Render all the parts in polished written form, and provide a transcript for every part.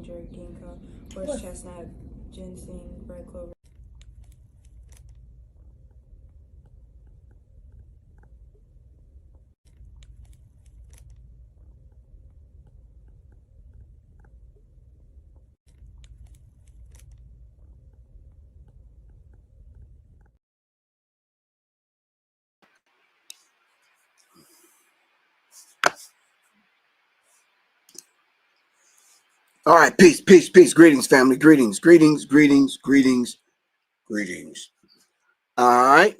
ginger, ginkgo, horse chestnut, ginseng, red clover. All right, peace, peace, peace. Greetings, family. Greetings, greetings, greetings, greetings, greetings. All right.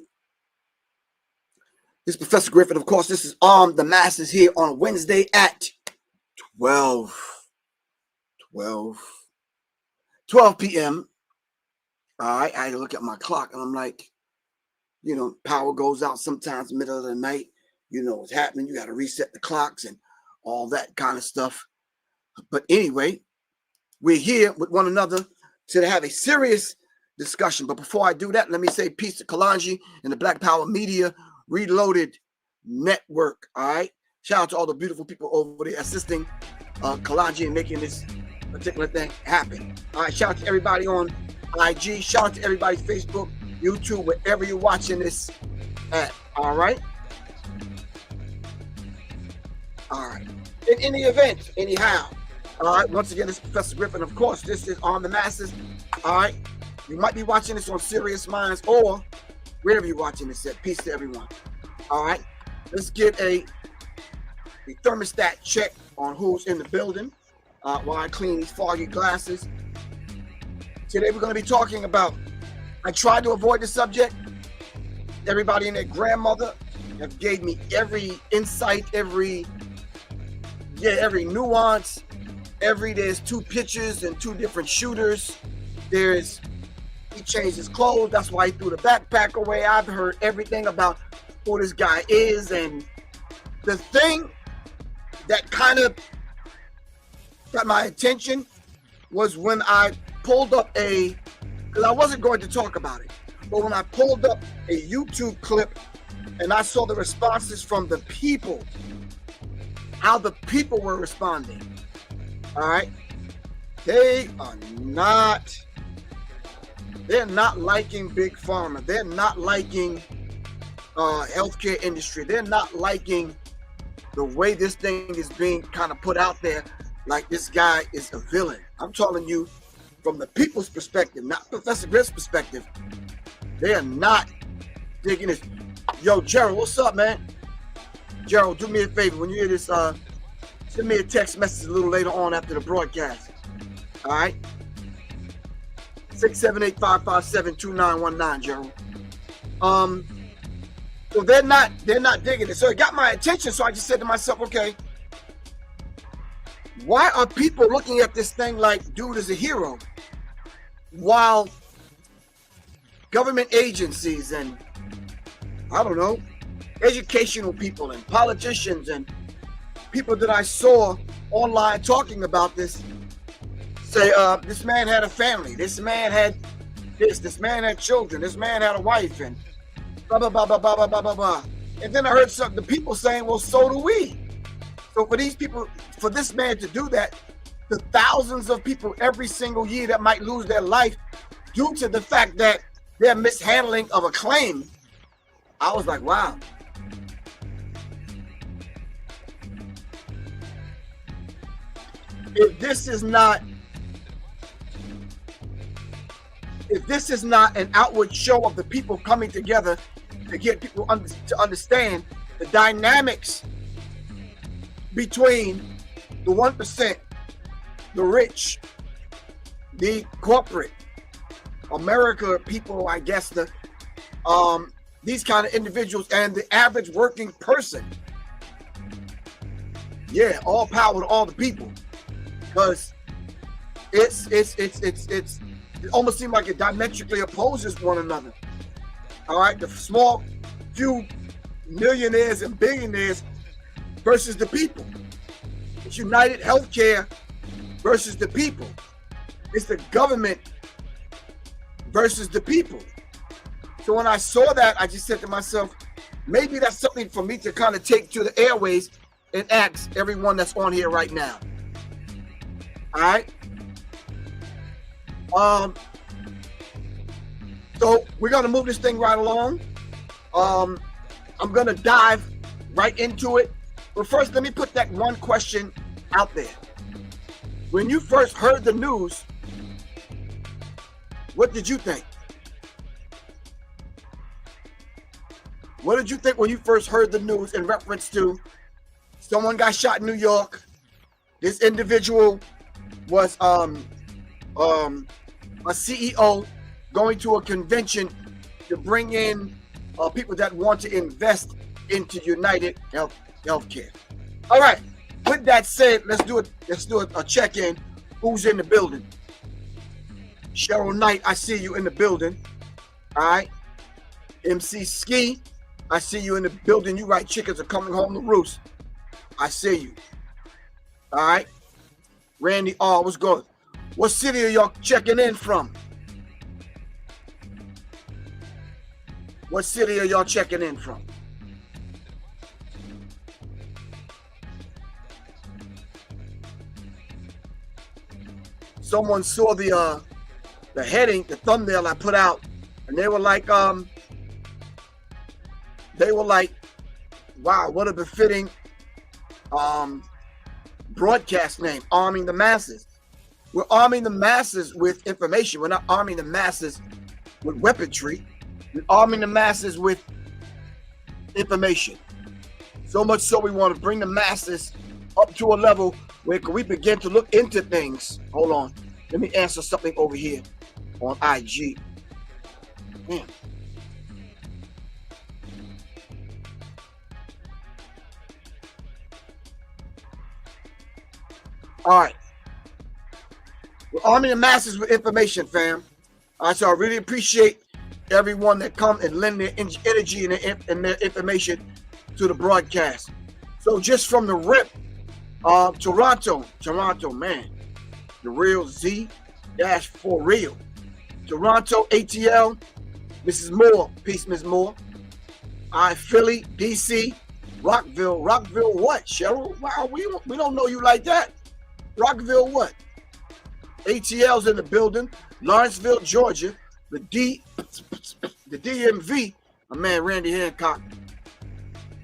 This is Professor Griff. Of course, this is the Masses here on Wednesday at 12 p.m. All right. I had to look at my clock and I'm like, you know, power goes out sometimes in the middle of the night. You know what's happening. You got to reset the clocks and all that kind of stuff. But anyway, we're here with one another to have a serious discussion. But before I do that, let me say peace to Kalanji and the Black Power Media Reloaded Network. All right. Shout out to all the beautiful people over there assisting Kalanji in making this particular thing happen. All right. Shout out to everybody on IG. Shout out to everybody Facebook, YouTube, wherever you're watching this at. All right. All right. In any event, anyhow. All right, once again, this is Professor Griff, and of course, this is On the Masses. All right, you might be watching this on Serious Minds or wherever you're watching this at. Peace to everyone. All right, let's get a thermostat check on who's in the building while I clean these foggy glasses. Today, we're going to be talking about, I tried to avoid the subject. Everybody and their grandmother have gave me every insight, every nuance. There's two pictures and two different shooters. He changed his clothes, that's why he threw the backpack away. I've heard everything about who this guy is, and the thing that kind of got my attention was when I pulled up because I wasn't going to talk about it, but when I pulled up a YouTube clip and I saw the responses from the people, how the people were responding. All right, they're not liking Big Pharma. They're not liking healthcare industry. They're not liking the way this thing is being kind of put out there, like this guy is a villain. I'm telling you from the people's perspective, not Professor Griff's perspective. They are not digging this. Yo, Gerald, what's up, man? Gerald, do me a favor. When you hear this, send me a text message a little later on after the broadcast. All right? 678-557-2919, Gerald. So they're not digging it. So it got my attention. So I just said to myself, okay, why are people looking at this thing like dude is a hero, while government agencies and I don't know, educational people and politicians and people that I saw online talking about this say, this man had a family, this man had this man had children, this man had a wife, and blah, blah, blah, blah, blah, blah, blah, blah, blah. And then I heard the people saying, well, so do we. So for these people, for this man to do that, the thousands of people every single year that might lose their life due to the fact that they're mishandling of a claim, I was like, wow. If this is not an outward show of the people coming together to get people to understand the dynamics between the 1%, the rich, the corporate, America people, I guess, these kind of individuals, and the average working person. Yeah, all power to all the people. Because it almost seems like it diametrically opposes one another. All right, the small few millionaires and billionaires versus the people. It's UnitedHealthcare versus the people. It's the government versus the people. So when I saw that, I just said to myself, maybe that's something for me to kind of take to the airways and ask everyone that's on here right now. All right, So we're gonna move this thing right along. I'm gonna dive right into it. But first, let me put that one question out there. When you first heard the news, what did you think? What did you think when you first heard the news in reference to someone got shot in New York? This individual was a CEO going to a convention to bring in people that want to invest into UnitedHealthcare. All right. With that said, let's do a check-in. Who's in the building? Cheryl Knight, I see you in the building. All right. MC Ski, I see you in the building. You right, chickens are coming home to roost. I see you. All right. Randy R, what's good? What city are y'all checking in from? What city are y'all checking in from? Someone saw the heading, the thumbnail I put out, and they were like, wow, what a befitting broadcast name, arming the masses. We're arming the masses with information. We're not arming the masses with weaponry. We're arming the masses with information. So much so we want to bring the masses up to a level where we begin to look into things. Hold on. Let me answer something over here on IG. Man. All right. We're arming the masses with information, fam. All right, so I really appreciate everyone that come and lend their energy and their information to the broadcast. So just from the rip, Toronto, man, the real Z dash for real. Toronto, ATL, Mrs. Moore, peace, Ms. Moore. All right, Philly, DC, Rockville what, Cheryl? Wow, we don't know you like that. Rockville what? ATL's in the building. Lawrenceville, Georgia. The DMV. My man Randy Hancock.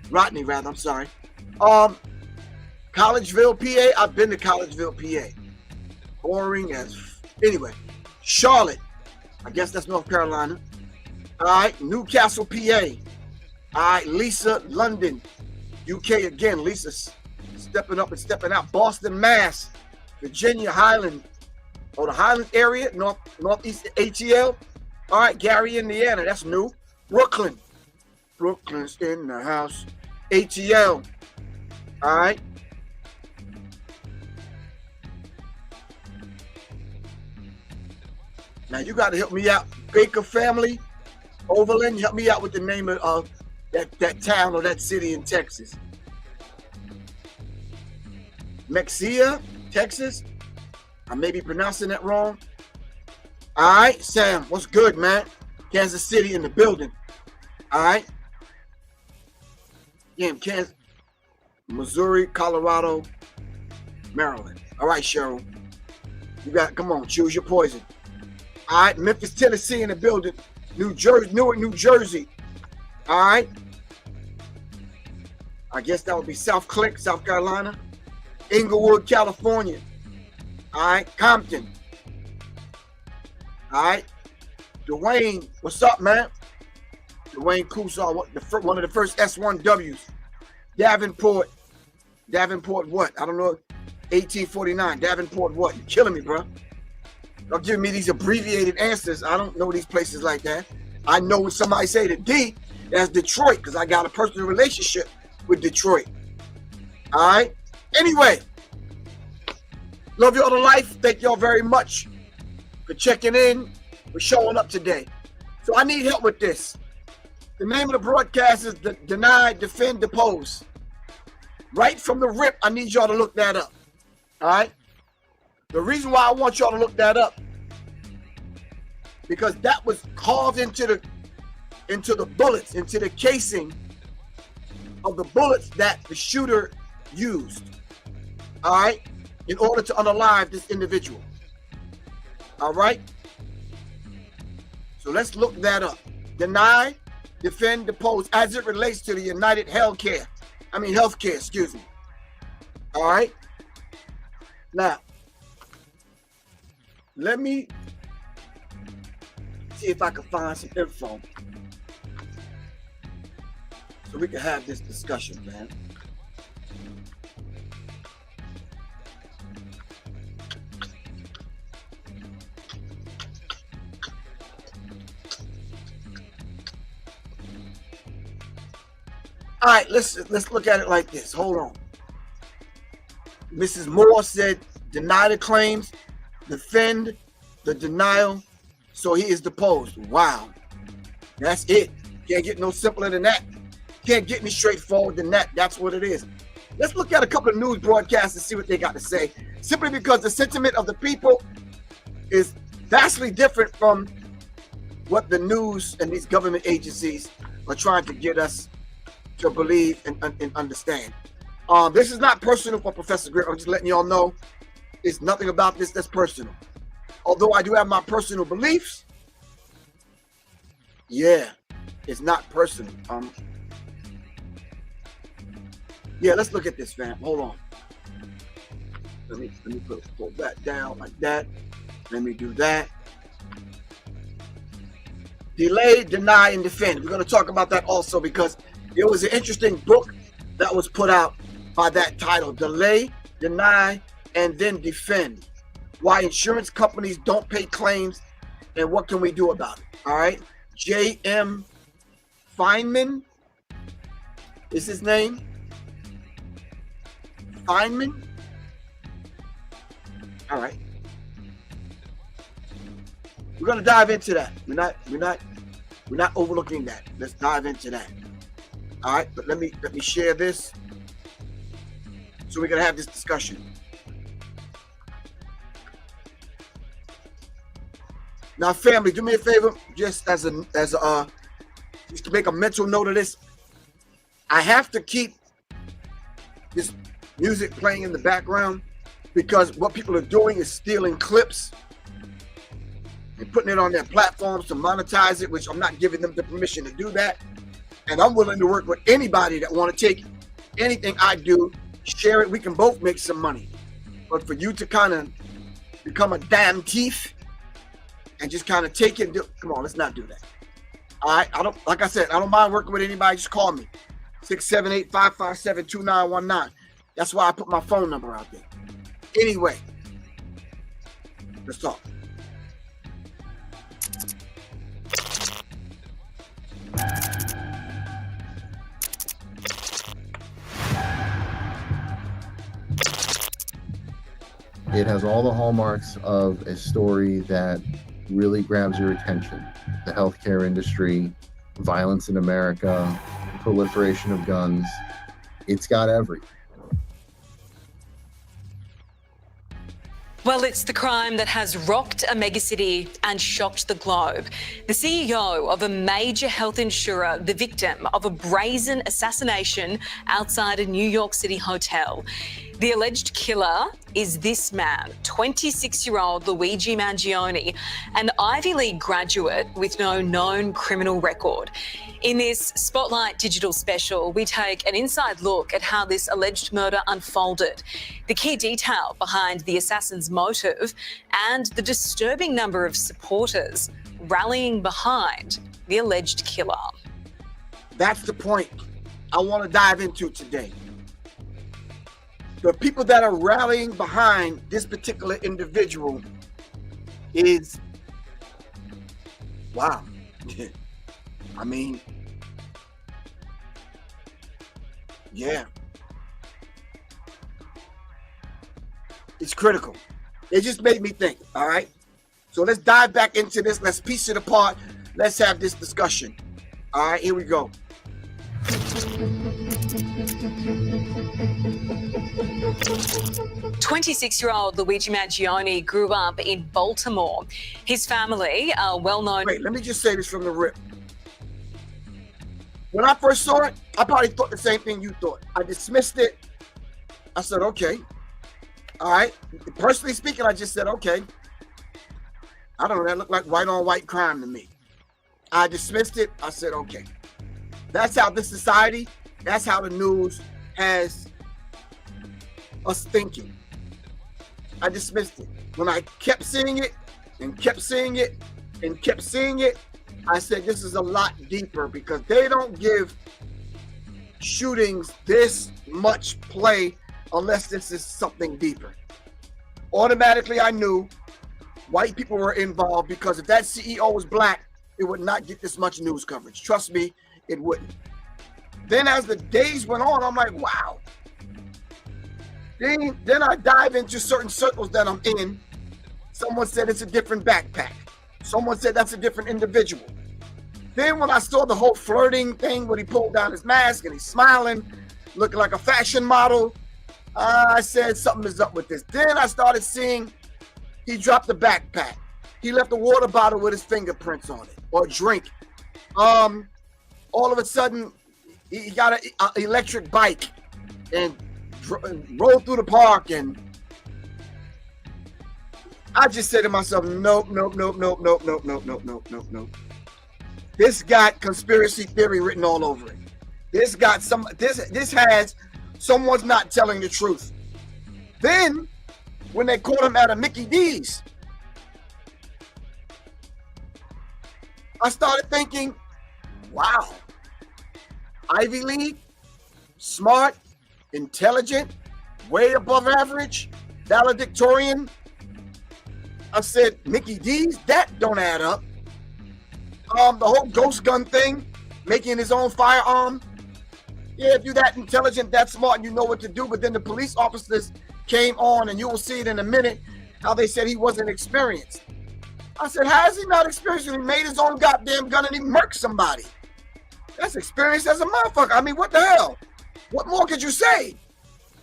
Rodney, rather. I'm sorry. Collegeville, PA. I've been to Collegeville, PA. Boring as. Anyway, Charlotte. I guess that's North Carolina. All right, Newcastle, PA. All right, Lisa, London, UK again. Lisa stepping up and stepping out. Boston, Mass. Virginia, Highland. Oh, the Highland area, northeast ATL. All right, Gary, Indiana, that's new. Brooklyn. Brooklyn's in the house. ATL. All right. Now you got to help me out. Baker family, Overland, help me out with the name of that town or that city in Texas. Mexia, Texas. I may be pronouncing that wrong. All right, Sam, what's good, man? Kansas City in the building. All right. Yeah, Kansas, Missouri, Colorado, Maryland. All right, Cheryl. You got, come on, choose your poison. All right, Memphis, Tennessee in the building. New Jersey, Newark, New Jersey. All right. I guess that would be South Clint, South Carolina. Inglewood, California. All right, Compton. All right, Dwayne, what's up, man? Dwayne Kusar, one of the first S1Ws. Davenport, what? I don't know. 1849. Davenport, what? You're killing me, bro. Don't give me these abbreviated answers. I don't know these places like that. I know when somebody say the D, that's Detroit, because I got a personal relationship with Detroit. All right. Anyway. Love y'all to life. Thank y'all very much for checking in, for showing up today. So I need help with this. The name of the broadcast is Deny, Defend, Depose. Right from the rip, I need y'all to look that up. All right? The reason why I want y'all to look that up, because that was carved into the bullets, into the casing of the bullets that the shooter used. All right? In order to unalive this individual. All right? So let's look that up. Deny, defend, depose as it relates to the UnitedHealthcare. Healthcare, excuse me. All right. Now, let me see if I can find some info so we can have this discussion, man. All right, let's look at it like this. Hold on. Mrs. Moore said, deny the claims, defend the denial, so he is deposed. Wow. That's it. Can't get no simpler than that. Can't get any straightforward than that. That's what it is. Let's look at a couple of news broadcasts and see what they got to say. Simply because the sentiment of the people is vastly different from what the news and these government agencies are trying to get us to believe and understand. This is not personal for Professor Griff. I'm just letting y'all know it's nothing about this that's personal. Although I do have my personal beliefs, yeah, it's not personal. Yeah, let's look at this, fam. Hold on. Let me pull that down like that. Let me do that. Delay, deny, and defend. We're going to talk about that also because it was an interesting book that was put out by that title. Delay, deny, and then defend. Why insurance companies don't pay claims and what can we do about it? All right. J.M. Feynman is his name. Feynman. All right. We're going to dive into that. We're not overlooking that. Let's dive into that. All right, but let me share this so we can have this discussion. Now, family, do me a favor, just just to make a mental note of this. I have to keep this music playing in the background because what people are doing is stealing clips and putting it on their platforms to monetize it, which I'm not giving them the permission to do that. And I'm willing to work with anybody that want to take anything I do, share it. We can both make some money. But for you to kind of become a damn thief and just kind of take it, come on, let's not do that. All right, like I said, I don't mind working with anybody. Just call me, 678-557-2919. That's why I put my phone number out there. Anyway, let's talk. It has all the hallmarks of a story that really grabs your attention. The healthcare industry, violence in America, proliferation of guns. It's got everything. Well, it's the crime that has rocked a megacity and shocked the globe. The CEO of a major health insurer, the victim of a brazen assassination outside a New York City hotel. The alleged killer is this man, 26-year-old Luigi Mangione, an Ivy League graduate with no known criminal record. In this Spotlight Digital special, we take an inside look at how this alleged murder unfolded, the key detail behind the assassin's motive, and the disturbing number of supporters rallying behind the alleged killer. That's the point I want to dive into today. The people that are rallying behind this particular individual is, wow. I mean, yeah. It's critical. It just made me think, all right? So let's dive back into this. Let's piece it apart. Let's have this discussion. All right, here we go. 26-year-old Luigi Mangione grew up in Baltimore. His family are well-known. Wait, let me just say this from the rip. When I first saw it, I probably thought the same thing you thought. I dismissed it. I said, okay. All right. Personally speaking, I just said, okay. I don't know. That looked like white on white crime to me. I dismissed it. I said, okay. That's how this society, that's how the news has us thinking. I dismissed it. When I kept seeing it and kept seeing it and kept seeing it, I said, this is a lot deeper, because they don't give shootings this much play unless this is something deeper. Automatically, I knew white people were involved, because if that CEO was black, it would not get this much news coverage. Trust me, it wouldn't. Then as the days went on, I'm like, wow. Then I dive into certain circles that I'm in. Someone said it's a different backpack. Someone said that's a different individual. Then when I saw the whole flirting thing where he pulled down his mask and he's smiling, looking like a fashion model, I said something is up with this. Then I started seeing he dropped the backpack. He left a water bottle with his fingerprints on it, or a drink. All of a sudden, he got an electric bike and rolled through the park, and I just said to myself, nope. This got conspiracy theory written all over it. This has someone's not telling the truth. Then, when they caught him at a Mickey D's, I started thinking, wow, Ivy League, smart, intelligent, way above average, valedictorian. I said, Mickey D's, that don't add up. The whole ghost gun thing, making his own firearm. Yeah, if you're that intelligent, that smart, and you know what to do. But then the police officers came on, and you will see it in a minute, how they said he wasn't experienced. I said, how is he not experienced? He made his own goddamn gun and he murked somebody. That's experience as a motherfucker. I mean, what the hell? What more could you say?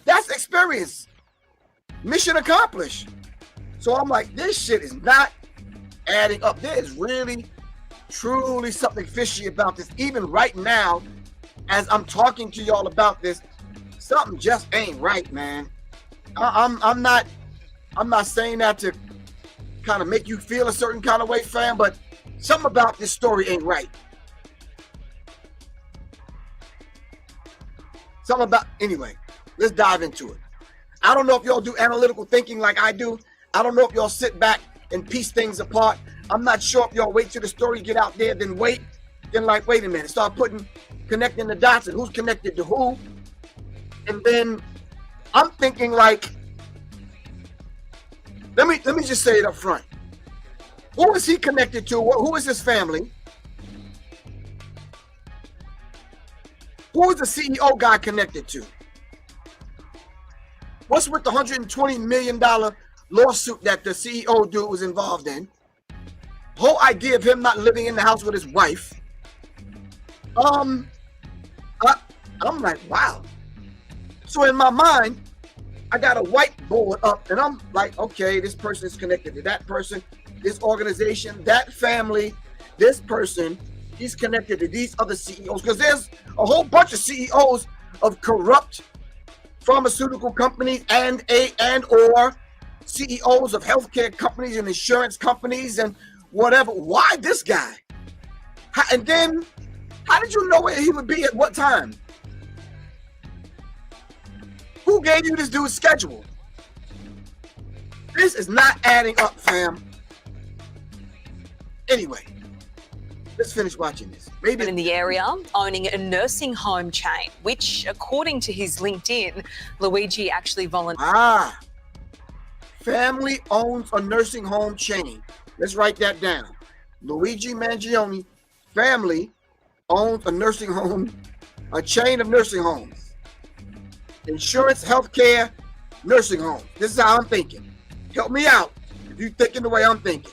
That's experience. Mission accomplished. So I'm like, this shit is not adding up. There is really, truly something fishy about this. Even right now, as I'm talking to y'all about this, something just ain't right, man. I'm not saying that to kind of make you feel a certain kind of way, fam, but something about this story ain't right. Anyway, let's dive into it. I don't know if y'all do analytical thinking like I do. I don't know if y'all sit back and piece things apart. I'm not sure if y'all wait till the story get out there, then wait. Then like, wait a minute, start connecting the dots and who's connected to who. And then I'm thinking like, let me just say it up front. Who is he connected to? Who is his family? Who is the CEO guy connected to? What's with the $120 million lawsuit that the CEO dude was involved in? Whole idea of him not living in the house with his wife. I'm like, wow. So in my mind, I got a whiteboard up, and I'm like, okay, this person is connected to that person, this organization, that family, this person. He's connected to these other CEOs, because there's a whole bunch of CEOs of corrupt pharmaceutical companies and or CEOs of healthcare companies and insurance companies and whatever. Why this guy? And then, how did you know where he would be at what time? Who gave you this dude's schedule? This is not adding up, fam. Anyway, let's finish watching this. Maybe in the area, owning a nursing home chain, which, according to his LinkedIn, Luigi actually volunteered. Family owns a nursing home chain. Let's write that down. Luigi Mangione family owns a nursing home, a chain of nursing homes. Insurance, healthcare, nursing homes. This is how I'm thinking. Help me out if you're thinking the way I'm thinking.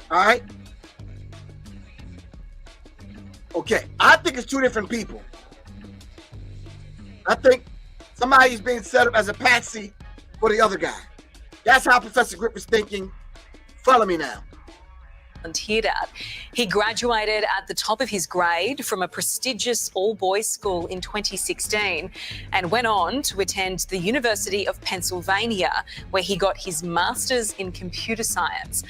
All right? Okay, I think it's two different people. I think somebody's being set up as a patsy for the other guy. That's how Professor Griff is thinking. Follow me now. Volunteered at. He graduated at the top of his grade from a prestigious all-boys school in 2016 and went on to attend the University of Pennsylvania, where he got his master's in computer science.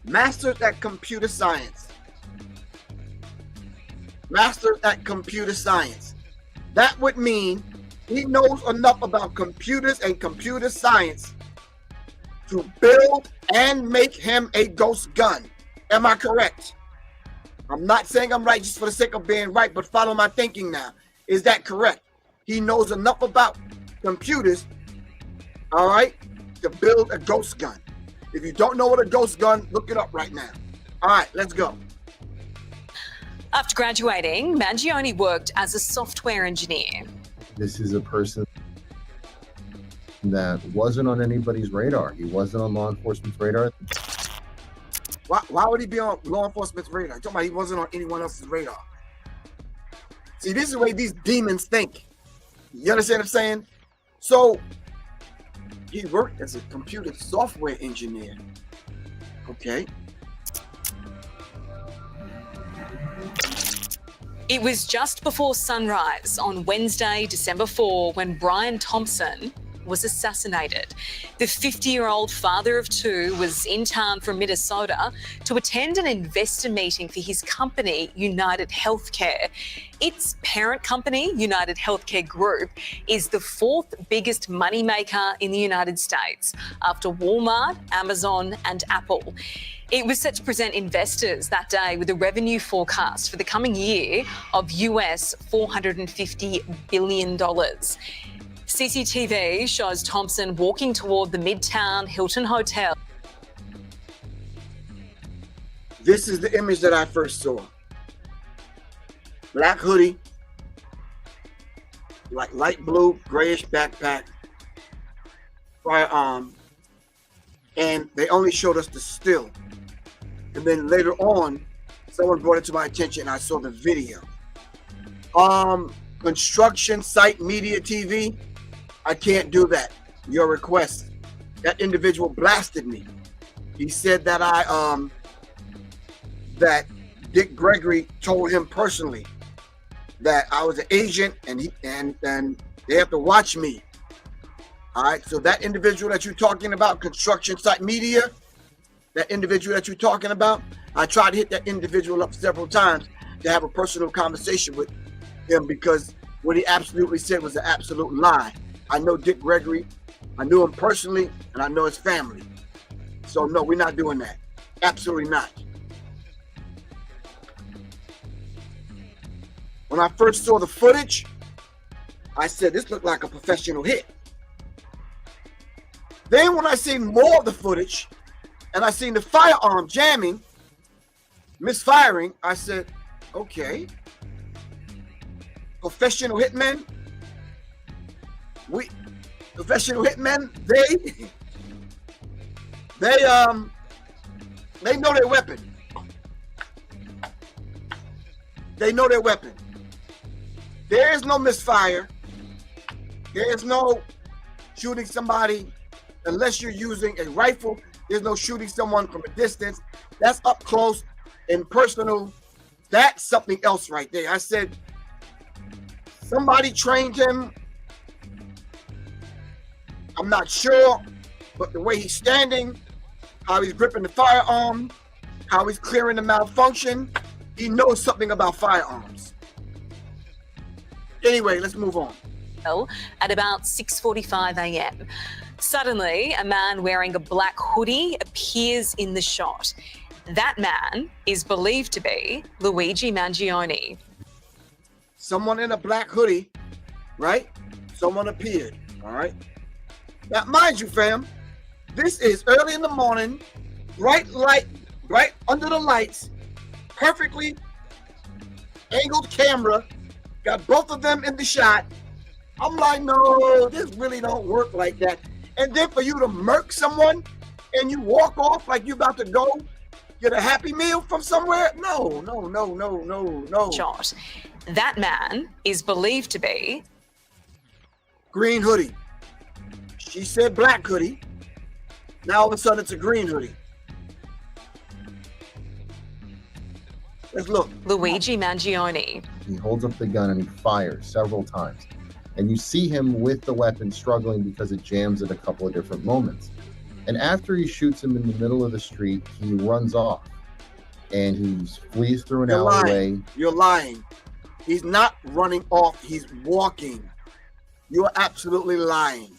Master's at computer science. master at computer science. That would mean he knows enough about computers and computer science to build and make him a ghost gun. Am I correct? I'm not saying I'm right just for the sake of being right, but follow my thinking now. Is that correct? He knows enough about computers, all right, to build a ghost gun. If you don't know what a ghost gun, look it up right now. All right, let's go. After graduating, Mangione worked as a software engineer. This is a person that wasn't on anybody's radar. He wasn't on law enforcement's radar. Why would he be on law enforcement's radar? You're talking about he wasn't on anyone else's radar. See, this is the way these demons think. You understand what I'm saying? So he worked as a computer software engineer. Okay. It was just before sunrise on Wednesday, December 4, when Brian Thompson was assassinated. The 50-year-old father of two was in town from Minnesota to attend an investor meeting for his company, UnitedHealthcare. Its parent company, UnitedHealthcare Group, is the fourth biggest moneymaker in the United States after Walmart, Amazon, and Apple. It was set to present investors that day with a revenue forecast for the coming year of US $450 billion. CCTV shows Thompson walking toward the Midtown Hilton Hotel. This is the image that I first saw. Black hoodie, like light blue, grayish backpack, firearm, and they only showed us the still. And then later on, someone brought it to my attention and I saw the video. Construction site media TV, I can't do that. Your request. That individual blasted me. He said that that Dick Gregory told him personally that I was an agent and they have to watch me. All right, so that individual that you're talking about, construction site media, that individual that you're talking about, I tried to hit that individual up several times to have a personal conversation with him because what he absolutely said was an absolute lie. I know Dick Gregory, I knew him personally, and I know his family. So no, we're not doing that. Absolutely not. When I first saw the footage, I said, this looked like a professional hit. Then when I seen more of the footage, and I seen the firearm jamming, misfiring, I said, okay. Professional hitmen, they know their weapon. They know their weapon. There is no misfire. There is no shooting somebody unless you're using a rifle. There's no shooting someone from a distance. That's up close and personal. That's something else right there. I said, somebody trained him. I'm not sure, but the way he's standing, how he's gripping the firearm, how he's clearing the malfunction, he knows something about firearms. Anyway, let's move on. At about 6:45 a.m. Suddenly, a man wearing a black hoodie appears in the shot. That man is believed to be Luigi Mangione. Someone in a black hoodie, right? Someone appeared, all right? Now, mind you, fam, this is early in the morning, bright light, right under the lights, perfectly angled camera, got both of them in the shot. I'm like, no, this really don't work like that. And then for you to murk someone and you walk off like you about to go get a Happy Meal from somewhere? No. Shot. That man is believed to be green hoodie. She said black hoodie. Now all of a sudden it's a green hoodie. Let's look. Luigi Mangione. He holds up the gun and he fires several times. And you see him with the weapon struggling because it jams at a couple of different moments. And after he shoots him in the middle of the street, he runs off. and he flees through an You're alleyway. lying. You're lying. He's not running off. He's walking. You're absolutely lying.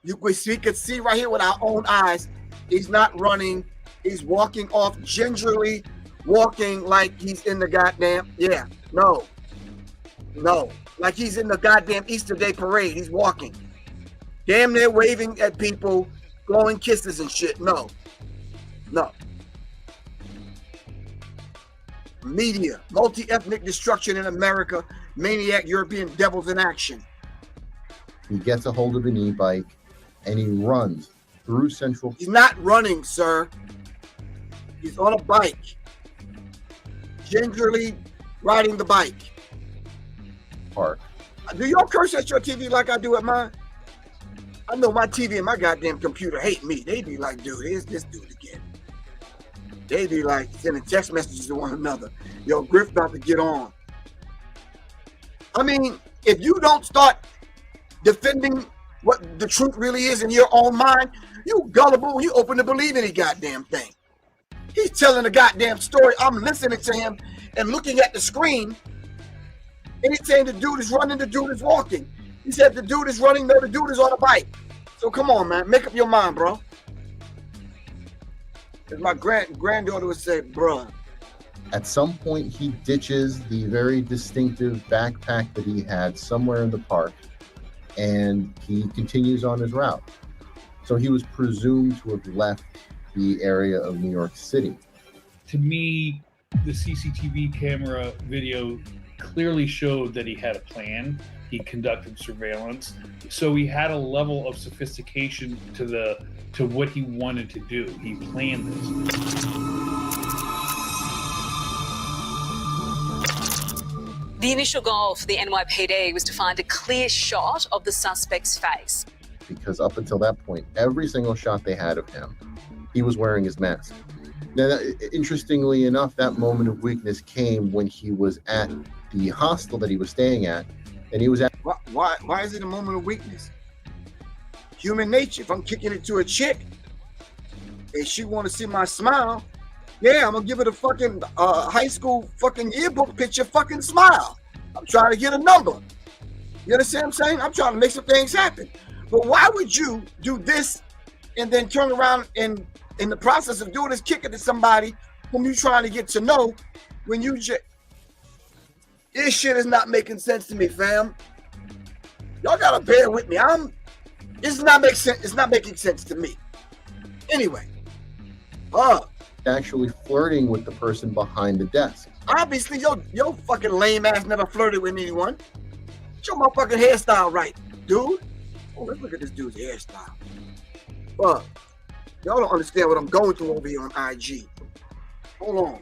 We could see right here with our own eyes. He's not running. He's walking off, gingerly walking like he's in the goddamn, yeah, no, like he's in the goddamn Easter Day parade. He's walking. Damn near waving at people, blowing kisses and shit. No. Media, multi-ethnic destruction in America, maniac European devils in action. He gets a hold of an e-bike and he runs through Central. He's not running, sir. He's on a bike, gingerly riding the bike. Park. Do y'all curse at your TV like I do at mine? I know my TV and my goddamn computer hate me. They be like, dude, here's this dude again. They be like sending text messages to one another. Yo, Griff about to get on. I mean, if you don't start defending what the truth really is in your own mind, you gullible when you open to believe any goddamn thing. He's telling a goddamn story. I'm listening to him and looking at the screen, and he's saying the dude is running, the dude is walking. He said the dude is running, no, the dude is on a bike. So come on, man, make up your mind, bro. As my granddaughter would say, bruh. At some point, he ditches the very distinctive backpack that he had somewhere in the park, and he continues on his route. So he was presumed to have left the area of New York City. To me, the CCTV camera video clearly showed that he had a plan. He conducted surveillance. So he had a level of sophistication to what he wanted to do. He planned this. The initial goal for the NYPD was to find a clear shot of the suspect's face. Because up until that point, every single shot they had of him, he was wearing his mask. Now, interestingly enough, that moment of weakness came when he was at the hostel that he was staying at, and he was at. Why is it a moment of weakness? Human nature. If I'm kicking it to a chick and she want to see my smile, yeah, I'm gonna give it a fucking high school fucking yearbook picture fucking smile. I'm trying to get a number. You understand what I'm saying? I'm trying to make some things happen. But why would you do this and then turn around and in the process of doing this, kick it to somebody whom you trying to get to know when you just... This shit is not making sense to me, fam. Y'all gotta bear with me. It's not making sense to me. Anyway. Actually flirting with the person behind the desk. Obviously, your fucking lame ass never flirted with anyone. Get your motherfucking hairstyle right, dude. Oh, let's look at this dude's hairstyle. Y'all don't understand what I'm going through over here on IG. Hold on.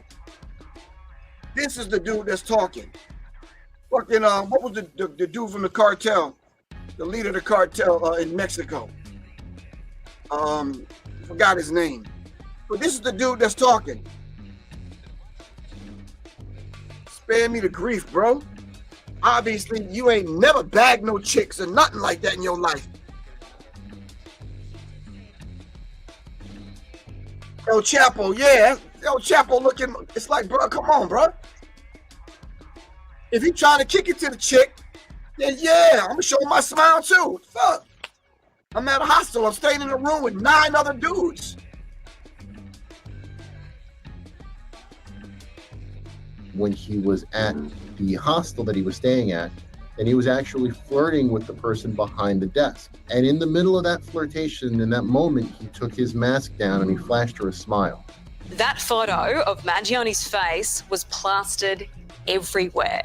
This is the dude that's talking. Fucking, what was the dude from the cartel? The leader of the cartel in Mexico. Forgot his name. But this is the dude that's talking. Spare me the grief, bro. Obviously, you ain't never bagged no chicks or nothing like that in your life. El Chapo, yeah. El Chapo looking, it's like, bro, come on, bro. If he trying to kick it to the chick, then yeah, I'm gonna show my smile too. Fuck. I'm at a hostel. I'm staying in a room with 9 other dudes. When he was at the hostel that he was staying at, and he was actually flirting with the person behind the desk. And in the middle of that flirtation, in that moment, he took his mask down and he flashed her a smile. That photo of Mangione's face was plastered everywhere.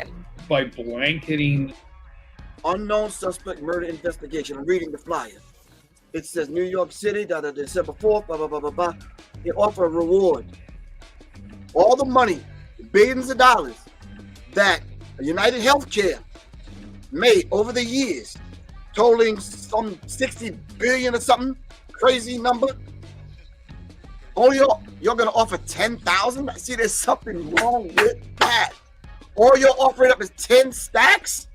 By blanketing. Unknown suspect murder investigation. I'm reading the flyer. It says New York City, December 4th, blah, blah, blah, blah, blah. They offer a reward. All the money, billions of dollars that UnitedHealthcare made over the years, totaling some 60 billion or something, crazy number. Oh, you're gonna offer 10,000? I see there's something wrong with that. All you're offering up is 10 stacks?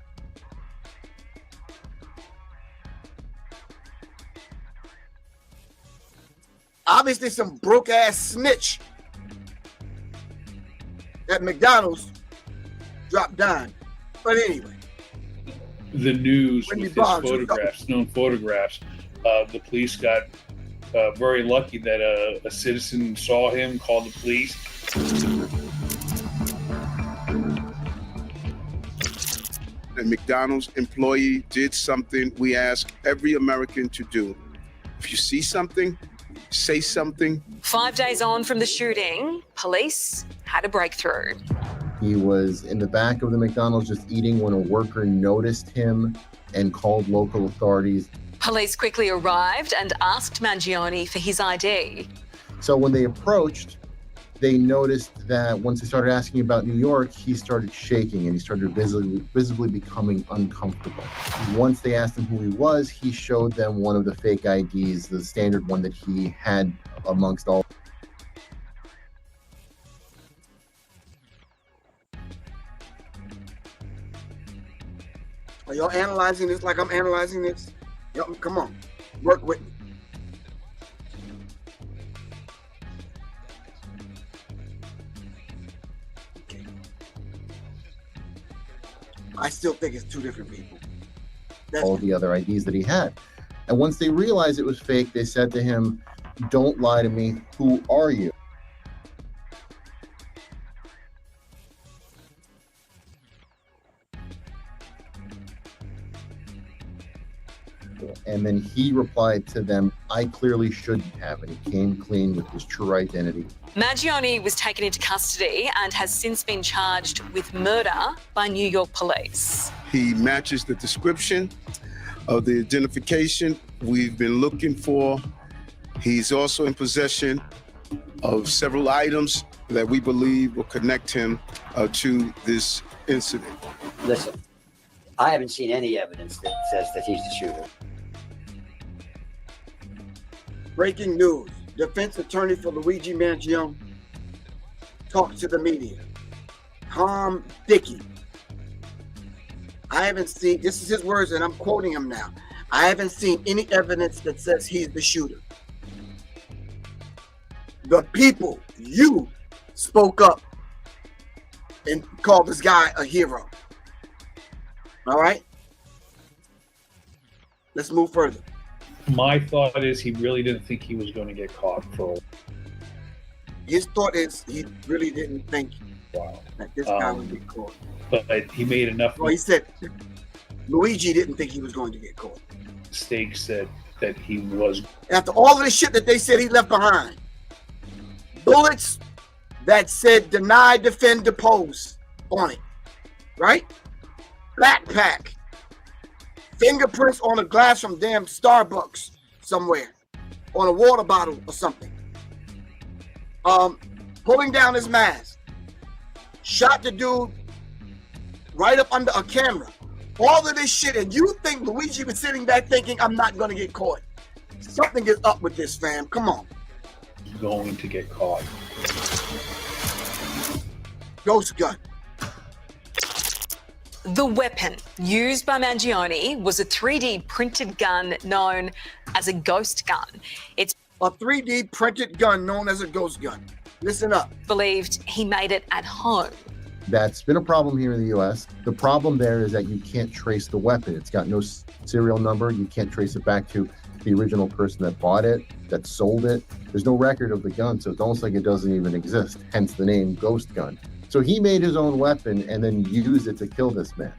Obviously some broke ass snitch at McDonald's dropped dime. But anyway. The news Wendy with his Boggs, photographs, known photographs, the police got very lucky that a citizen saw him, called the police. A McDonald's employee did something we ask every American to do. If you see something, say something. 5 days on from the shooting, police had a breakthrough. He was in the back of the McDonald's just eating when a worker noticed him and called local authorities. Police quickly arrived and asked Mangione for his ID. So when they approached, they noticed that once they started asking about New York, he started shaking and he started visibly becoming uncomfortable. Once they asked him who he was, he showed them one of the fake IDs, the standard one that he had amongst all. Are y'all analyzing this like I'm analyzing this? Y'all, come on, work with me. Okay. I still think it's two different people. All the other IDs that he had. And once they realized it was fake, they said to him, "Don't lie to me. Who are you?" And then he replied to them, "I clearly shouldn't have," and he came clean with his true identity. Mangione was taken into custody and has since been charged with murder by New York police. He matches the description of the identification we've been looking for. He's also in possession of several items that we believe will connect him to this incident. Listen, I haven't seen any evidence that says that he's the shooter. Breaking news. Defense attorney for Luigi Mangione talked to the media. Tom Dickey. I haven't seen, this is his words and I'm quoting him now. I haven't seen any evidence that says he's the shooter. The people, you spoke up and called this guy a hero. All right? Let's move further. My thought is he really didn't think he was going to get caught for His thought is he really didn't think a while. that this guy would get caught. But he made enough Well, he said Luigi didn't think he was going to get caught. mistakes that he was. After all of the shit that they said he left behind, bullets that said deny, defend, depose on it, right? Backpack, fingerprints on a glass from damn Starbucks somewhere, on a water bottle or something. Pulling down his mask, shot the dude right up under a camera. All of this shit, and you think Luigi was sitting back thinking, I'm not gonna get caught. Something is up with this, fam. Come on. Going to get caught. Ghost gun. The weapon used by Mangione was a 3D printed gun known as a ghost gun. It's A 3D printed gun known as a ghost gun. Listen up. believed he made it at home. That's been a problem here in the US. The problem there is that you can't trace the weapon. It's got no serial number. You can't trace it back to the original person that bought it, that sold it. There's no record of the gun, so it's almost like it doesn't even exist, hence the name Ghost Gun. So he made his own weapon and then used it to kill this man,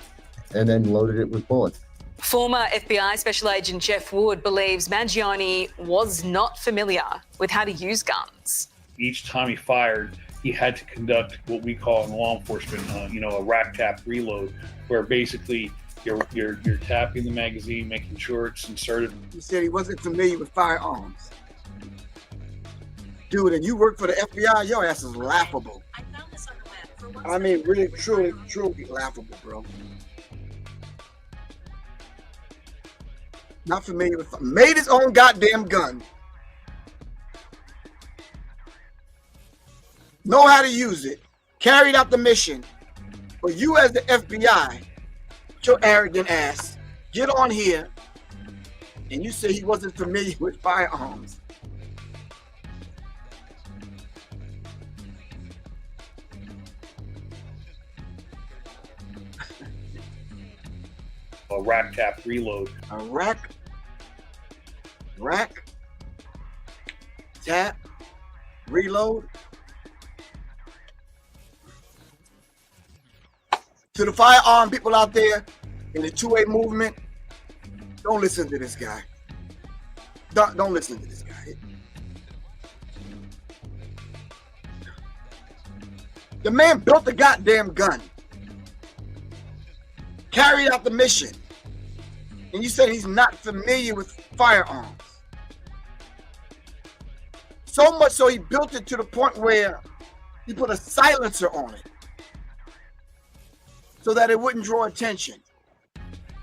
and then loaded it with bullets. Former FBI Special Agent Jeff Wood believes Mangione was not familiar with how to use guns. Each time he fired, he had to conduct what we call in law enforcement, a rack tap reload, where basically you're tapping the magazine, making sure it's inserted. He said he wasn't familiar with firearms. Dude, and you work for the FBI, your ass is laughable. I mean, really, truly laughable, bro. Not familiar with, made his own goddamn gun. Know how to use it. Carried out the mission. But you as the FBI, your arrogant ass, get on here and you say he wasn't familiar with firearms. a rack tap reload. A rack, tap, reload. To the firearm people out there in the 2A movement, don't listen to this guy. Don't listen to this guy. The man built the goddamn gun, carried out the mission, and you said he's not familiar with firearms. So much so he built it to the point where he put a silencer on it so that it wouldn't draw attention.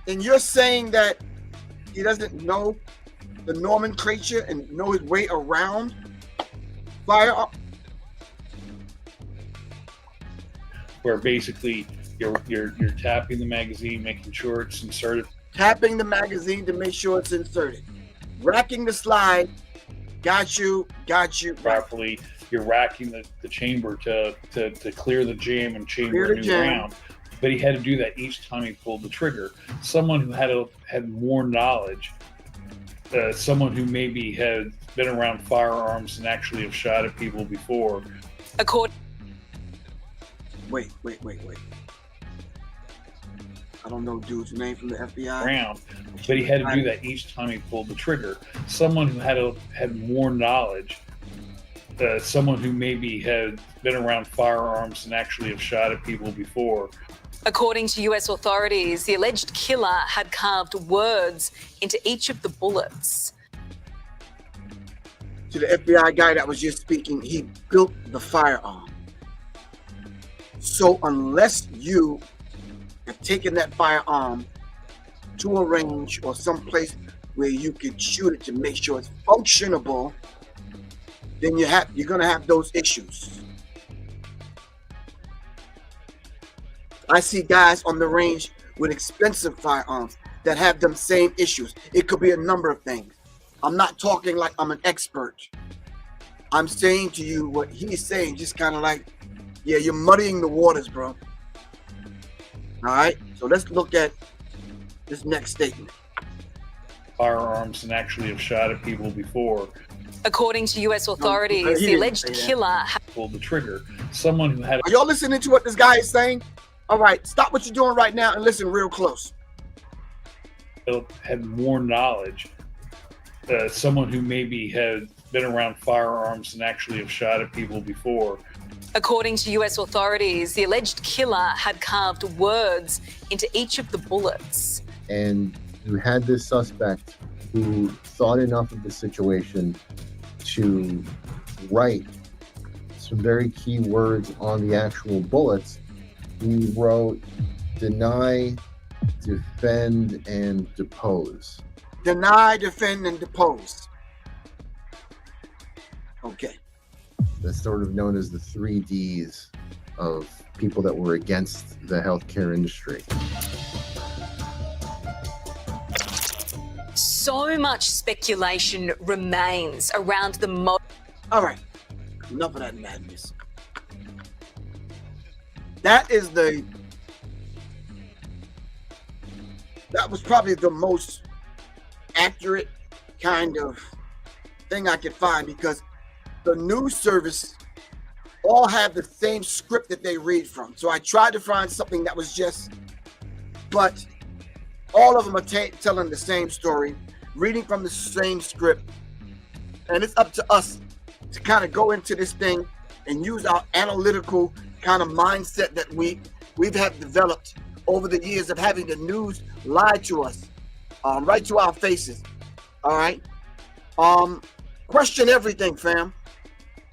And you're saying that he doesn't know the nomenclature and know his way around firearm? Where basically you're tapping the magazine, making sure it's inserted. Tapping the magazine to make sure it's inserted. Racking the slide. Got you. Properly. You're racking the chamber to clear the jam and chamber a new round. But he had to do that each time he pulled the trigger. Someone who had more knowledge, someone who maybe had been around firearms and actually have shot at people before. Wait. I don't know dude's name from the FBI. Round, but he had to do that each time he pulled the trigger. Someone who had more knowledge, someone who maybe had been around firearms and actually have shot at people before. According to US authorities, the alleged killer had carved words into each of the bullets. To the FBI guy that was just speaking, he built the firearm. So unless you have taken that firearm to a range or someplace where you could shoot it to make sure it's functionable, then you're gonna have those issues. I see guys on the range with expensive firearms that have them same issues. It could be a number of things. I'm not talking like I'm an expert. I'm saying to you what he's saying, just kind of like, yeah, you're muddying the waters, bro. All right, so let's look at this next statement. Firearms and actually have shot at people before. According to US authorities, the alleged killer had pulled the trigger. Someone who had. Are y'all listening to what this guy is saying? All right, stop what you're doing right now and listen real close. Had more knowledge. Someone who maybe had been around firearms and actually have shot at people before. According to US authorities, the alleged killer had carved words into each of the bullets. And you had this suspect who thought enough of the situation to write some very key words on the actual bullets. He wrote, deny, defend, and depose. Deny, defend, and depose. Okay. That's sort of known as the 3 Ds of people that were against the healthcare industry. So much speculation remains around the All right, enough of that madness. That was probably the most accurate kind of thing I could find, because the news service all have the same script that they read from. So I tried to find something that was but all of them are telling the same story, reading from the same script. And it's up to us to kind of go into this thing and use our analytical kind of mindset that we've had developed over the years of having the news lie to us, right to our faces. All right. Question everything, fam.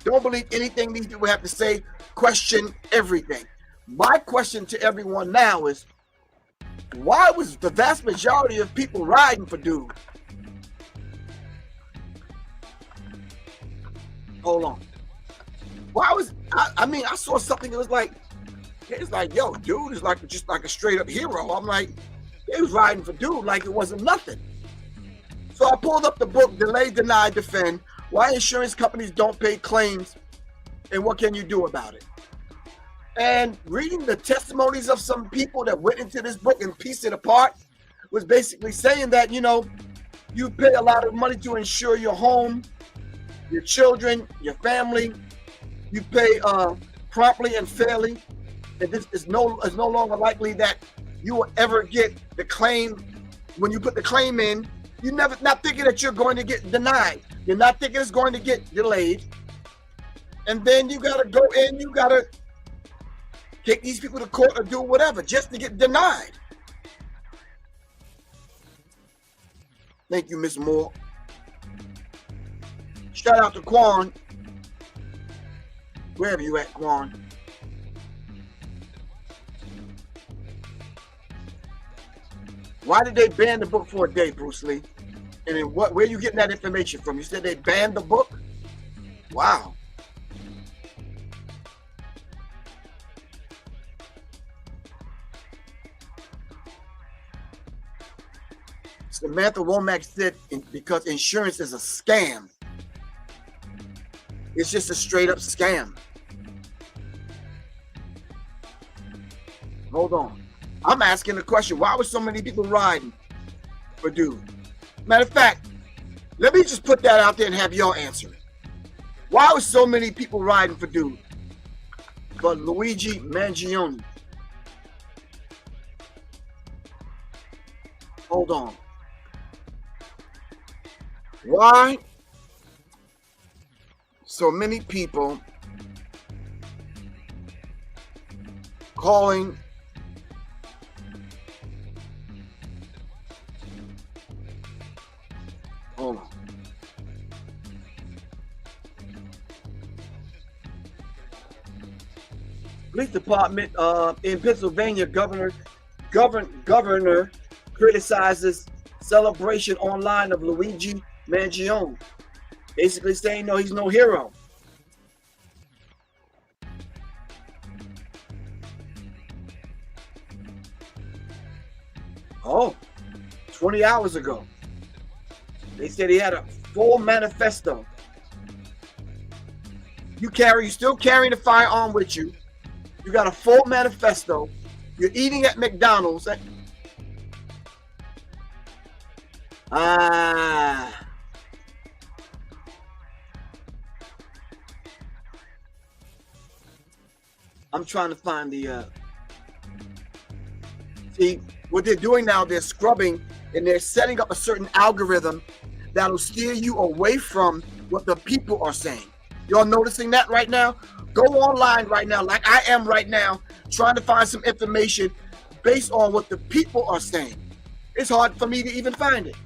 Don't believe anything these people have to say. Question everything. My question to everyone now is, why was the vast majority of people riding for dude? Hold on. Why was I saw something that was like, it's like, yo, dude is like just like a straight up hero. I'm like, they was riding for dude like it wasn't nothing. So I pulled up the book, Delay, Deny, Defend, Why Insurance Companies Don't Pay Claims and What Can You Do About It? And reading the testimonies of some people that went into this book and pieced it apart was basically saying that, you know, you pay a lot of money to insure your home, your children, your family. You pay promptly and fairly. And this is no longer likely that you will ever get the claim. When you put the claim in, you're not thinking that you're going to get denied. You're not thinking it's going to get delayed. And then you got to go in, you got to take these people to court or do whatever just to get denied. Thank you, Miss Moore. Shout out to Quan. Wherever you at, Quan. Why did they ban the book for a day, Bruce Lee? And then where are you getting that information from? You said they banned the book? Wow. Samantha Womack said because insurance is a scam. It's just a straight up scam. Hold on. I'm asking the question, why were so many people riding for dude? Matter of fact, let me just put that out there and have y'all answer it. Why were so many people riding for dude? But Luigi Mangione. Hold on. Why so many people calling hold on. Police department in Pennsylvania governor criticizes celebration online of Luigi Mangione, basically saying no, he's no hero. Oh, 20 hours ago, they said he had a full manifesto. You still carrying a firearm with you. You got a full manifesto. You're eating at McDonald's. I'm trying to find the see what they're doing now. They're scrubbing and they're setting up a certain algorithm that'll steer you away from what the people are saying. Y'all noticing that right now? Go online right now, like I am right now, trying to find some information based on what the people are saying. It's hard for me to even find it.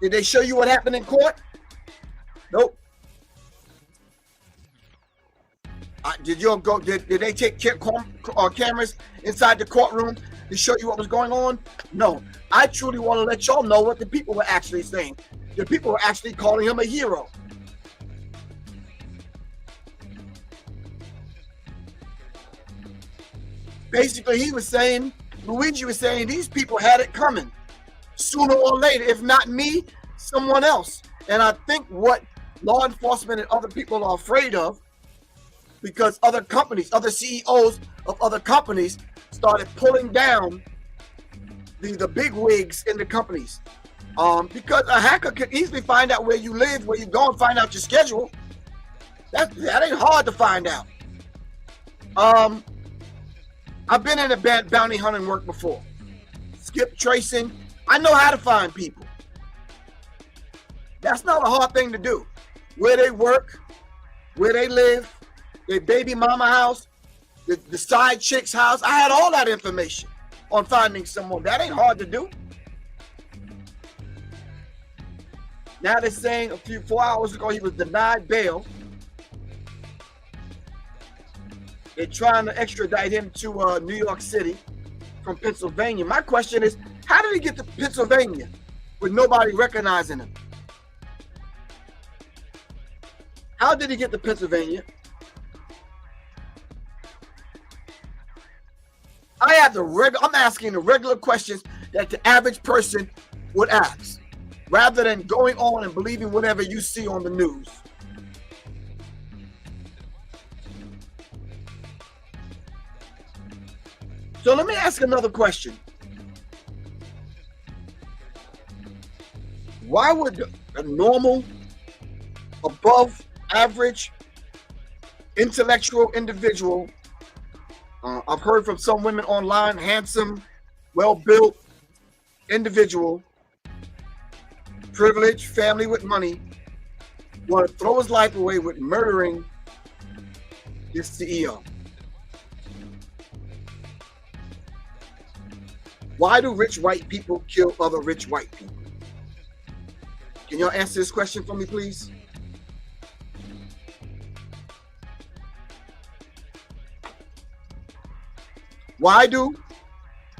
Did they show you what happened in court? Nope. Did they take cameras inside the courtroom to show you what was going on? No. I truly want to let y'all know what the people were actually saying. The people were actually calling him a hero. Basically, Luigi was saying these people had it coming. Sooner or later, if not me, someone else. And I think what law enforcement and other people are afraid of, because other companies, other CEOs of other companies started pulling down the big wigs in the companies. Because a hacker can easily find out where you live, where you go, and find out your schedule. That ain't hard to find out. I've been in a bad bounty hunting work before. Skip tracing. I know how to find people. That's not a hard thing to do. Where they work, where they live, their baby mama house, the side chick's house. I had all that information on finding someone. That ain't hard to do. Now they're saying 4 hours ago he was denied bail. They're trying to extradite him to New York City from Pennsylvania. My question is, how did he get to Pennsylvania with nobody recognizing him? How did he get to Pennsylvania? I'm asking the regular questions that the average person would ask, rather than going on and believing whatever you see on the news. So let me ask another question. Why would a normal, above average, intellectual individual, I've heard from some women online, handsome, well-built individual, privileged, family with money, want to throw his life away with murdering his CEO? Why do rich white people kill other rich white people? Can y'all answer this question for me, please? Why do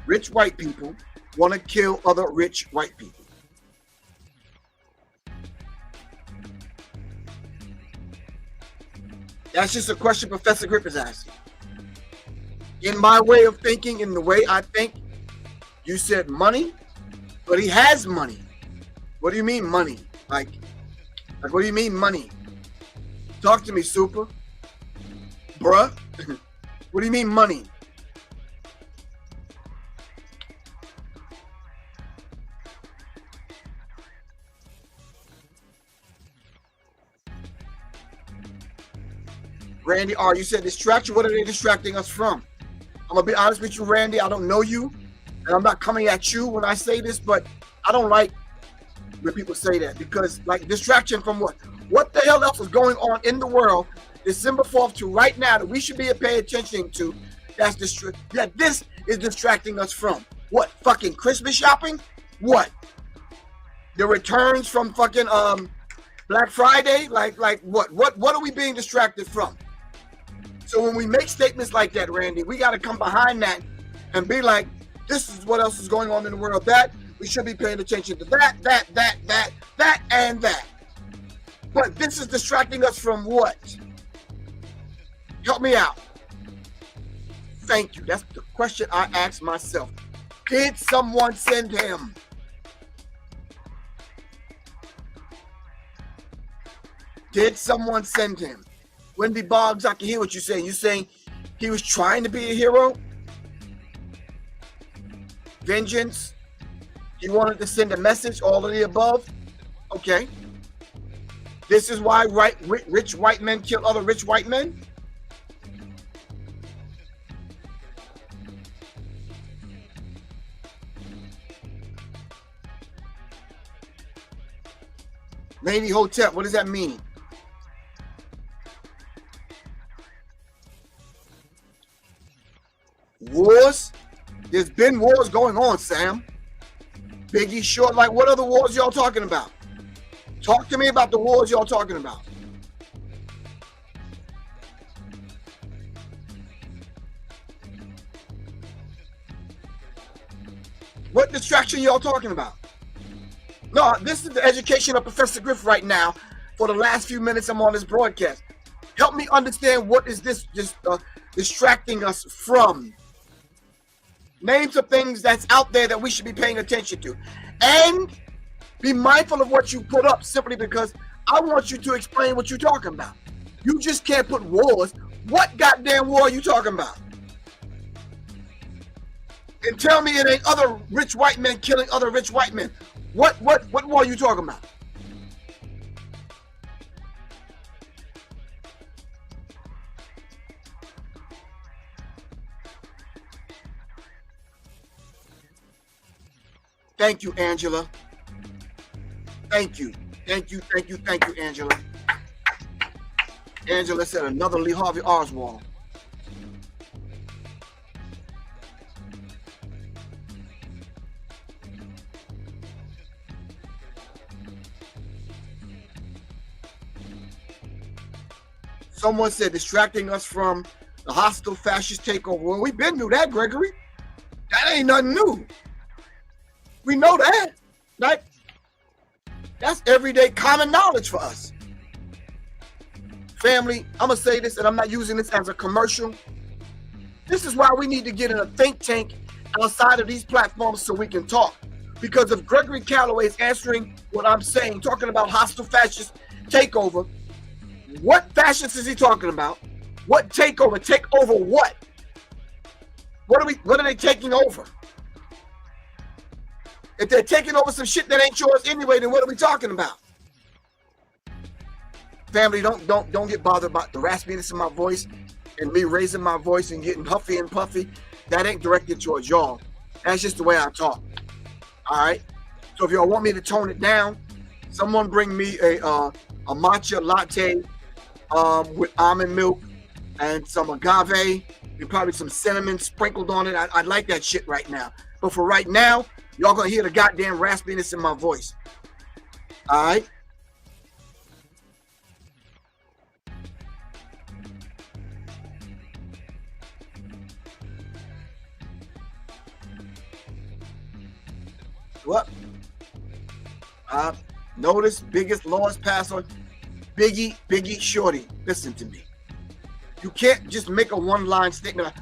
rich white people want to kill other rich white people? That's just a question Professor Griff is asking. In my way of thinking, in the way I think, you said money, but he has money. What do you mean money? Like what do you mean money? Talk to me, super. Bruh. What do you mean money? Randy R., you said distraction. What are they distracting us from? I'm going to be honest with you, Randy. I don't know you, and I'm not coming at you when I say this, but I don't like when people say that, because, like, distraction from what? What the hell else is going on in the world December 4th to right now that we should be paying attention to that this is distracting us from? What, fucking Christmas shopping? What? The returns from fucking Black Friday? Like what? What are we being distracted from? So when we make statements like that, Randy, we got to come behind that and be like, this is what else is going on in the world. That we should be paying attention to that, and that. But this is distracting us from what? Help me out. Thank you. That's the question I asked myself. Did someone send him? Did someone send him? Wendy Boggs, I can hear what you're saying. You're saying he was trying to be a hero? Vengeance? He wanted to send a message, all of the above? Okay. This is why rich white men kill other rich white men? Lady Hotep, what does that mean? Wars? There's been wars going on, Sam. Biggie, Short, like what other wars y'all talking about? Talk to me about the wars y'all talking about. What distraction y'all talking about? No, this is the education of Professor Griff right now for the last few minutes I'm on this broadcast. Help me understand what is this distracting us from. Name some things that's out there that we should be paying attention to. And be mindful of what you put up simply because I want you to explain what you're talking about. You just can't put wars. What goddamn war are you talking about? And tell me it ain't other rich white men killing other rich white men. What war are you talking about? Thank you, Angela. Thank you, Angela. Angela said another Lee Harvey Oswald. Someone said distracting us from the hostile fascist takeover. Well, we've been through that, Gregory. That ain't nothing new. We know that, right? That's everyday common knowledge for us. Family, I'm going to say this, and I'm not using this as a commercial. This is why we need to get in a think tank outside of these platforms so we can talk. Because if Gregory Calloway is answering what I'm saying, talking about hostile fascist takeover, what fascists is he talking about? What takeover? Take over what? What are they taking over? If they're taking over some shit that ain't yours anyway, then what are we talking about? Family, don't get bothered about the raspiness in my voice and me raising my voice and getting huffy and puffy. That ain't directed towards y'all. That's just the way I talk. All right. So if y'all want me to tone it down, someone bring me a matcha latte with almond milk and some agave and probably some cinnamon sprinkled on it. I like that shit right now. But for right now, y'all gonna hear the goddamn raspiness in my voice. All right. What? Notice biggest laws passed on Biggie Shorty. Listen to me. You can't just make a one-line statement.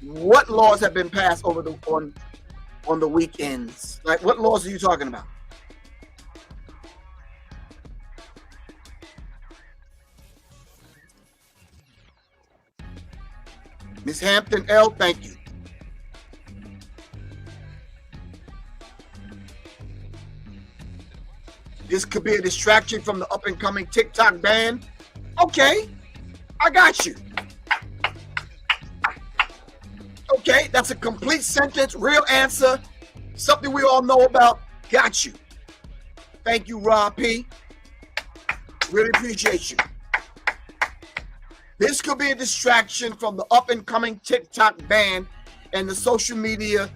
What laws have been passed over on the weekends? Like, what laws are you talking about? Miss Hampton L, thank you. This could be a distraction from the up-and-coming TikTok ban. Okay, I got you. Okay, that's a complete sentence, real answer, something we all know about. Got you. Thank you, Rob P. Really appreciate you. This could be a distraction from the up-and-coming TikTok ban and the social media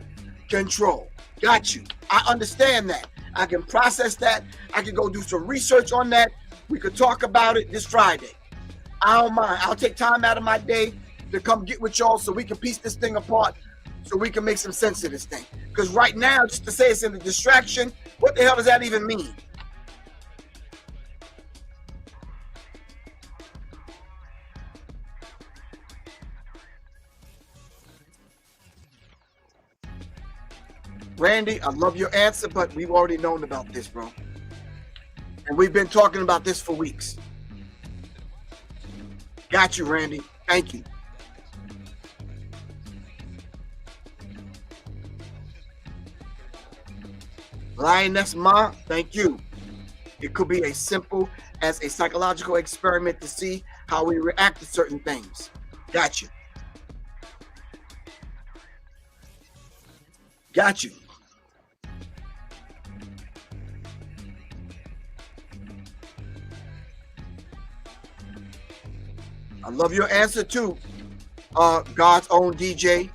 control. Got you. I understand that. I can process that. I can go do some research on that. We could talk about it this Friday. I don't mind. I'll take time out of my day to come get with y'all so we can piece this thing apart, so we can make some sense of this thing. Because right now, just to say it's in a distraction, what the hell does that even mean? Randy, I love your answer, but we've already known about this, bro. And we've been talking about this for weeks. Got you, Randy. Thank you. Lioness Ma, thank you. It could be as simple as a psychological experiment to see how we react to certain things. Got you. Got you. I love your answer too, God's own DJ.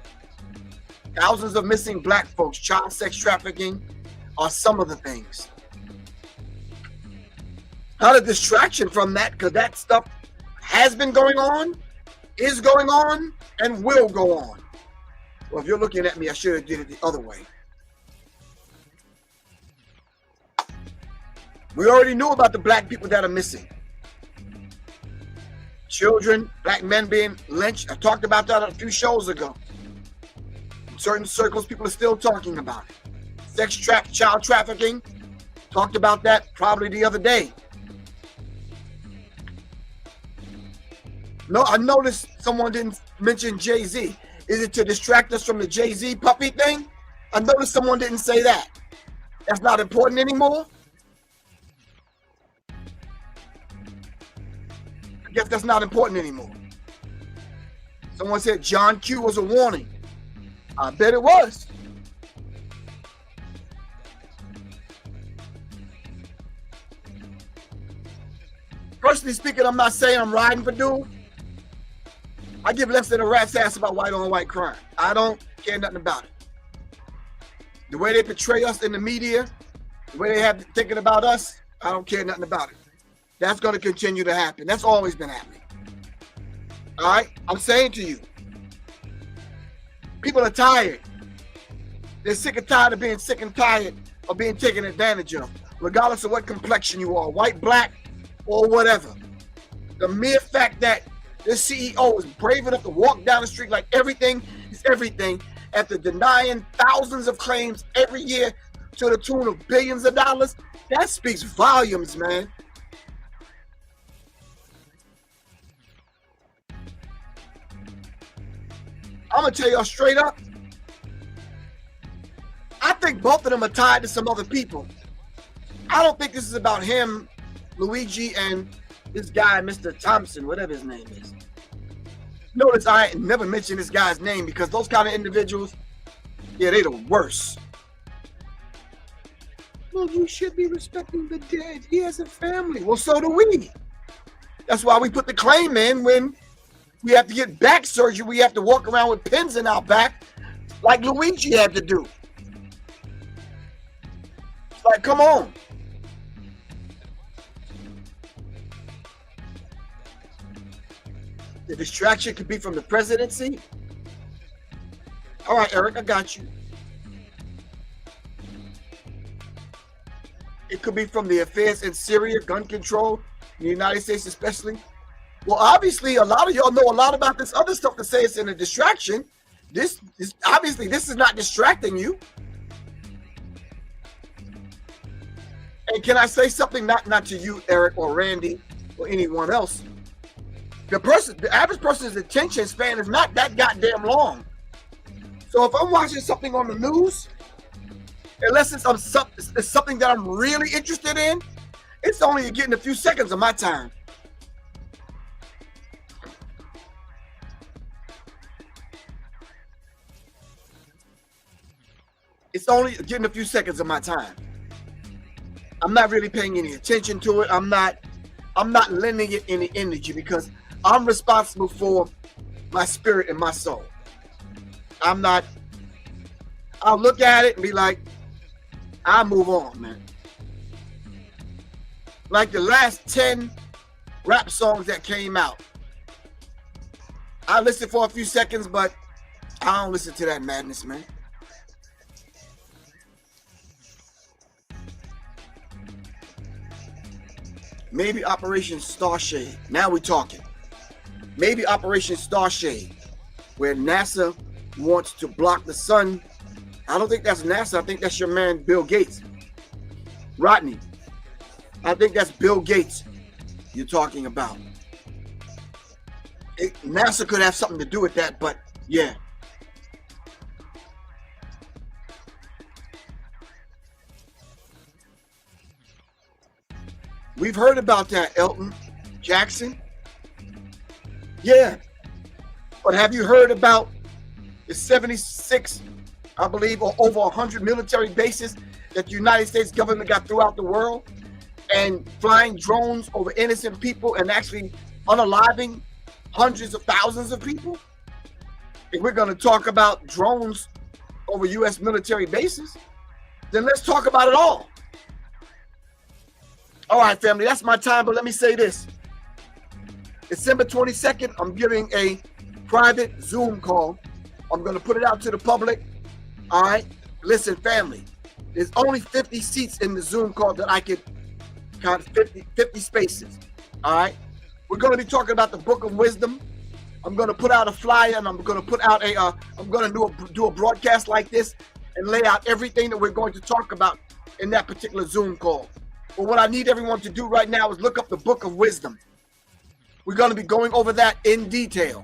Thousands of missing black folks, child sex trafficking are some of the things. Not a distraction from that, because that stuff has been going on, is going on, and will go on. Well, if you're looking at me, I should have did it the other way. We already knew about the black people that are missing. Children, black men being lynched. I talked about that a few shows ago. In certain circles, people are still talking about it. Child trafficking. Talked about that probably the other day. No, I noticed someone didn't mention Jay-Z. Is it to distract us from the Jay-Z puppy thing? I noticed someone didn't say that. That's not important anymore? I guess that's not important anymore. Someone said John Q was a warning. I bet it was. Personally speaking, I'm not saying I'm riding for dude. I give less than a rat's ass about white on white crime. I don't care nothing about it. The way they portray us in the media, the way they have thinking about us, I don't care nothing about it. That's going to continue to happen. That's always been happening. All right? I'm saying to you, people are tired. They're sick and tired of being sick and tired of being taken advantage of, regardless of what complexion you are, white, black, or whatever. The mere fact that this CEO is brave enough to walk down the street like everything is everything after denying thousands of claims every year to the tune of billions of dollars, that speaks volumes, man. I'm gonna tell y'all straight up, I think both of them are tied to some other people. I don't think this is about him, Luigi, and this guy, Mr. Thompson, whatever his name is. Notice I never mention this guy's name because those kind of individuals, yeah, they're the worst. Well, you should be respecting the dead. He has a family. Well, so do we. That's why we put the claim in when we have to get back surgery. We have to walk around with pins in our back like Luigi had to do. It's like, come on. The distraction could be from the presidency. All right, Eric, I got you. It could be from the affairs in Syria, gun control, in the United States especially. Well, obviously, a lot of y'all know a lot about this other stuff to say it's in a distraction. This is obviously, this is not distracting you. And can I say something, not to you, Eric, or Randy, or anyone else? The average person's attention span is not that goddamn long. So if I'm watching something on the news, unless it's something that I'm really interested in, it's only getting a few seconds of my time. It's only getting a few seconds of my time. I'm not really paying any attention to it. I'm not lending it any energy because I'm responsible for my spirit and my soul. I'll look at it and be like, I'll move on, man. Like the last 10 rap songs that came out, I listened for a few seconds, but I don't listen to that madness, man. Maybe Operation Starshade. Now we're talking. Maybe Operation Starshade, where NASA wants to block the sun. I don't think that's NASA. I think that's your man, Bill Gates. Rodney. I think that's Bill Gates you're talking about. NASA could have something to do with that, but yeah. We've heard about that, Elton Jackson. Yeah. But have you heard about the 76, I believe, or over 100 military bases that the United States government got throughout the world, and flying drones over innocent people and actually unaliving hundreds of thousands of people? If we're going to talk about drones over U.S. military bases, then let's talk about it all. All right, family, that's my time, but let me say this. December 22nd, I'm giving a private Zoom call. I'm going to put it out to the public. All right, listen, family, there's only 50 seats in the Zoom call that I could count, 50 spaces. All right, we're going to be talking about the Book of Wisdom. I'm going to put out a flyer, and I'm going to put out I'm going to do a broadcast like this and lay out everything that we're going to talk about in that particular Zoom call. But what I need everyone to do right now is look up the Book of Wisdom. We're going to be going over that in detail.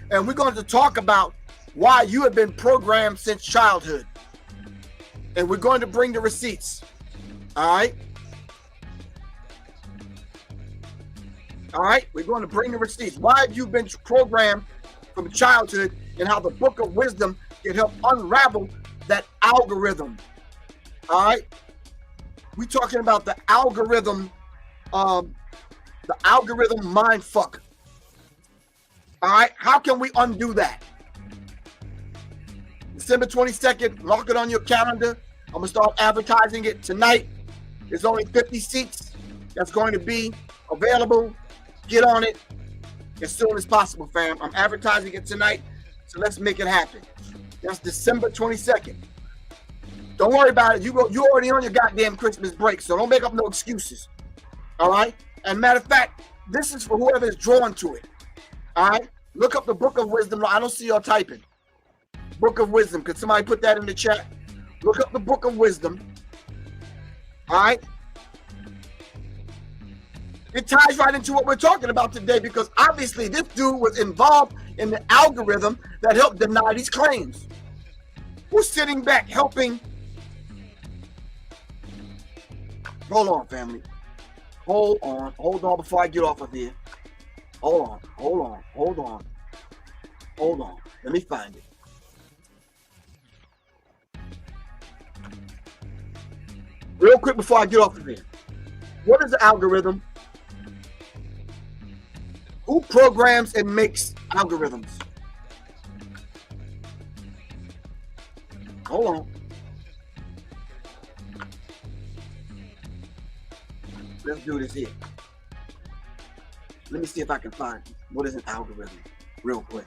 And we're going to talk about why you have been programmed since childhood. And we're going to bring the receipts. All right? All right? We're going to bring the receipts. Why have you been programmed from childhood, and how the Book of Wisdom can help unravel that algorithm. All right? We're talking about the algorithm mind fuck. All right, how can we undo that? December 22nd, mark it on your calendar. I'm gonna start advertising it tonight. There's only 50 seats that's going to be available. Get on it as soon as possible, fam. I'm advertising it tonight, so let's make it happen. That's December 22nd. Don't worry about it. You're already on your goddamn Christmas break, so don't make up no excuses. All right? And matter of fact, this is for whoever is drawn to it. All right? Look up the Book of Wisdom. I don't see y'all typing. Book of Wisdom. Could somebody put that in the chat? Look up the Book of Wisdom. All right? It ties right into what we're talking about today, because obviously this dude was involved in the algorithm that helped deny these claims. Who's sitting back helping Hold on, family. Hold on. Hold on before I get off of here. Hold on. Hold on. Hold on. Hold on. Let me find it. Real quick before I get off of here. What is the algorithm? Who programs and makes algorithms? Hold on. Let's do this here. Let me see if I can find what is an algorithm real quick.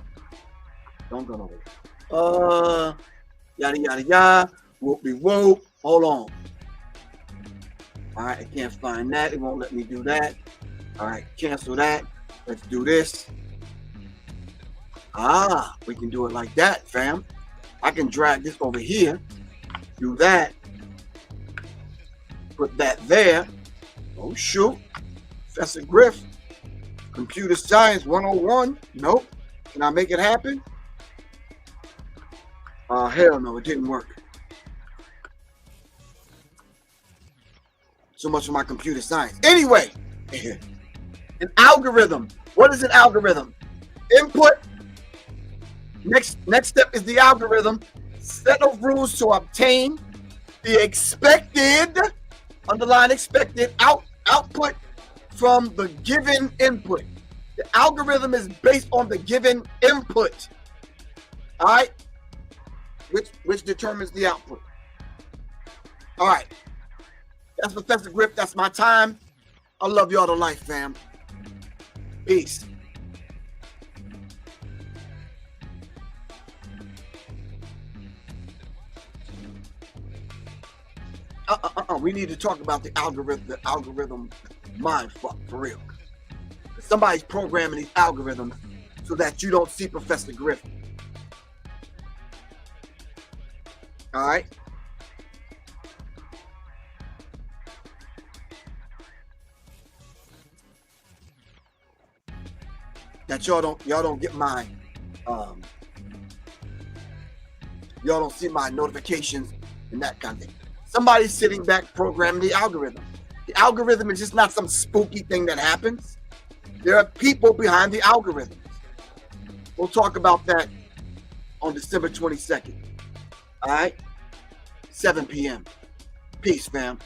Don't go nowhere. Yada yada yada. Whoop-de-whoop. Hold on. All right, I can't find that. It won't let me do that. All right, cancel that. Let's do this. We can do it like that, fam. I can drag this over here. Do that. Put that there. Oh, shoot. Professor Griff. Computer Science 101. Nope. Can I make it happen? Hell no, it didn't work. So much for my computer science. Anyway, an algorithm. What is an algorithm? Input. Next step is the algorithm. Set of rules to obtain the expected, underline expected, output from the given input. The algorithm is based on the given input. All right? Which determines the output. All right. That's Professor Griff. That's my time. I love y'all to life, fam. Peace. We need to talk about the algorithm mind fuck for real. Somebody's programming these algorithms so that you don't see Professor Griff. All right. That y'all don't get my y'all don't see my notifications and that kind of thing. Somebody's sitting back programming the algorithm. The algorithm is just not some spooky thing that happens. There are people behind the algorithms. We'll talk about that on December 22nd. All right, 7 p.m. Peace, fam.